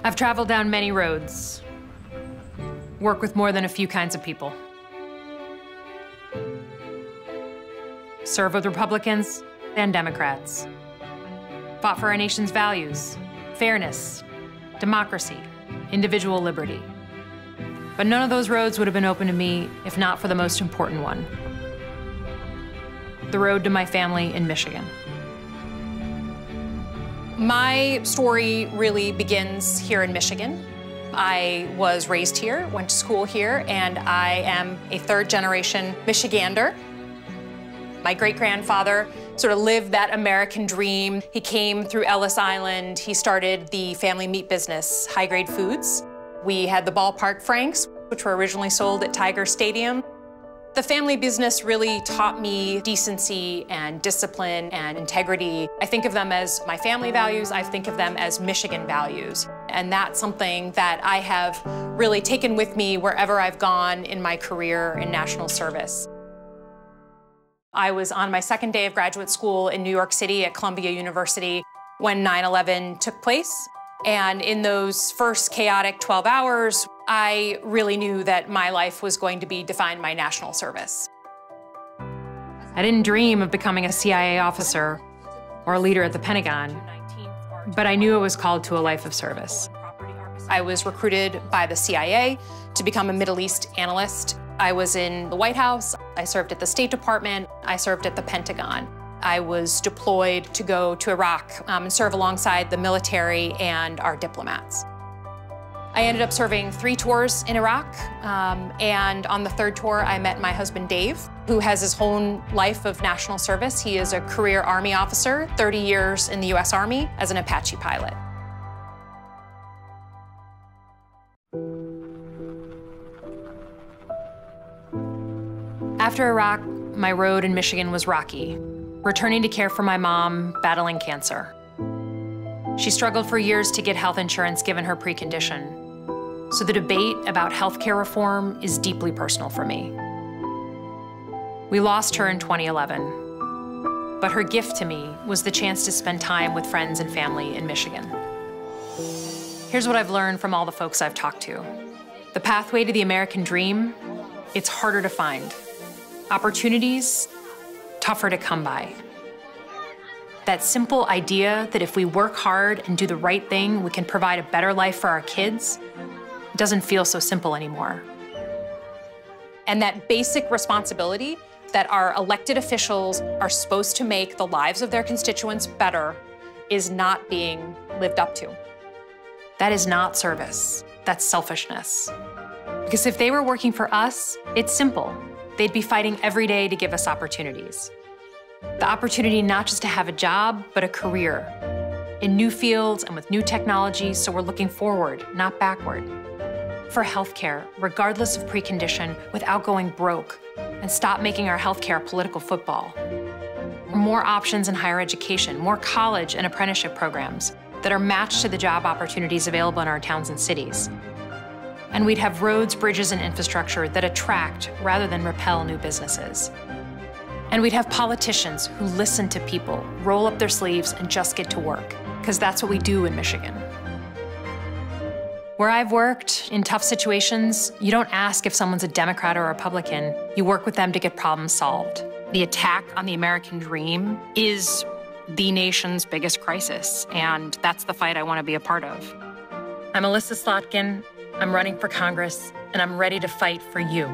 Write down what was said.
I've traveled down many roads, worked with more than a few kinds of people. Served with Republicans and Democrats. Fought for our nation's values, fairness, democracy, individual liberty. But none of those roads would have been open to me if not for the most important one. The road to my family in Michigan. My story really begins here in Michigan. I was raised here, went to school here, and I am a third-generation Michigander. My great-grandfather sort of lived that American dream. He came through Ellis Island. He started the family meat business, High Grade Foods. We had the ballpark Franks, which were originally sold at Tiger Stadium. The family business really taught me decency and discipline and integrity. I think of them as my family values. I think of them as Michigan values. And that's something that I have really taken with me wherever I've gone in my career in national service. I was on my second day of graduate school in New York City at Columbia University when 9/11 took place. And in those first chaotic 12 hours, I really knew that my life was going to be defined by national service. I didn't dream of becoming a CIA officer or a leader at the Pentagon, but I knew I was called to a life of service. I was recruited by the CIA to become a Middle East analyst. I was in the White House, I served at the State Department, I served at the Pentagon. I was deployed to go to Iraq and serve alongside the military and our diplomats. I ended up serving 3 tours in Iraq, and on the 3rd tour, I met my husband, Dave, who has his own life of national service. He is a career Army officer, 30 years in the U.S. Army as an Apache pilot. After Iraq, my road in Michigan was rocky, returning to care for my mom battling cancer. She struggled for years to get health insurance given her precondition. So the debate about healthcare reform is deeply personal for me. We lost her in 2011, but her gift to me was the chance to spend time with friends and family in Michigan. Here's what I've learned from all the folks I've talked to. The pathway to the American dream, it's harder to find. Opportunities, tougher to come by. That simple idea that if we work hard and do the right thing, we can provide a better life for our kids, doesn't feel so simple anymore. And that basic responsibility that our elected officials are supposed to make the lives of their constituents better is not being lived up to. That is not service, that's selfishness. Because if they were working for us, it's simple. They'd be fighting every day to give us opportunities. The opportunity not just to have a job, but a career in new fields and with new technology, so we're looking forward, not backward. For healthcare, regardless of precondition, without going broke, and stop making our healthcare political football. More options in higher education, more college and apprenticeship programs that are matched to the job opportunities available in our towns and cities. And we'd have roads, bridges, and infrastructure that attract rather than repel new businesses. And we'd have politicians who listen to people, roll up their sleeves, and just get to work, because that's what we do in Michigan. Where I've worked in tough situations, you don't ask if someone's a Democrat or a Republican. You work with them to get problems solved. The attack on the American dream is the nation's biggest crisis, and that's the fight I want to be a part of. I'm Elissa Slotkin. I'm running for Congress, and I'm ready to fight for you.